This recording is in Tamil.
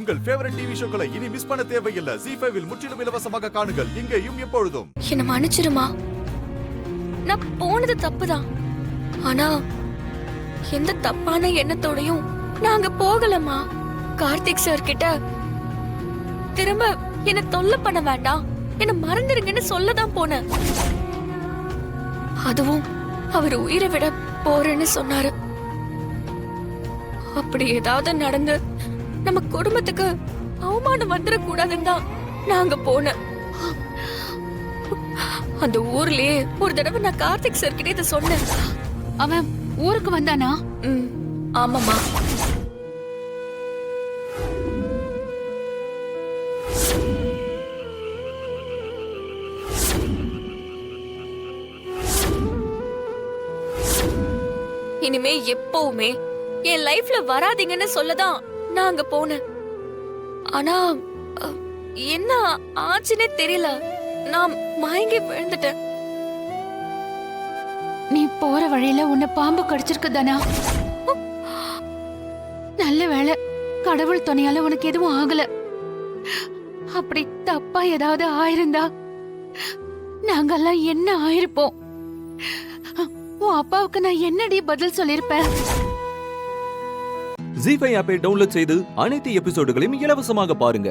உங்கள் ஃபேவரட் டிவி ஷோக்களை இனி மிஸ் பண்ண தேவையில்லை. ZEE5 இல் முற்றிலும் இலவசமாக காணுங்கள், இங்கேயும் எப்பொழுதும். என்ன மன்னிச்சிருமா, நான் போனது தப்புதான். ஆனா எந்த தப்பான எண்ணத்தோடையும் நாங்க போகலமா. கார்த்திக் சார் கிட்ட திரும்ப என்ன தொல்லை பண்ண வேண்டாம், என்ன மறந்துருங்கன்னு சொல்லதான் போனேன். அதுவும் அவர் உயிரை விட போறேன்னு சொன்னாரு. அப்படி ஏதாவது நடந்து நம்ம குடும்பத்துக்கு அவமானம் வந்துடக்கூடாதுன்னு தான் நாங்க போனேன். அந்த ஊர்லயே ஒரு தடவை நான் கார்த்திக் சார் கிட்ட இதை சொன்னேன். அவன் ஊருக்கு வந்தானா? ஆமாமா. இனிமே எப்பவுமே என் லைஃப்ல வராதீங்கன்னு சொல்லதான் நான் அங்க போனேன். ஆனா என்ன ஆச்சுன்னே தெரியல, நான் மயங்கி விழுந்துட்டேன். நீ போற வழியில உன்னை பாம்பு கடிச்சிருக்கு தானா? நல்ல வேளை, கடவுள் துணையால உனக்கு எதுவும் ஆகல. அப்படி தப்பா ஏதாவது ஆயிருந்தா நாங்கெல்லாம் என்ன ஆயிருப்போம்? உன் அப்பாவுக்கு நான் என்னடி பதில் சொல்லிருப்பேன்? ZEE5 ஆப்பை டவுன்லோட் செய்து அனைத்து எபிசோடுகளையும் இலவசமாக பாருங்க.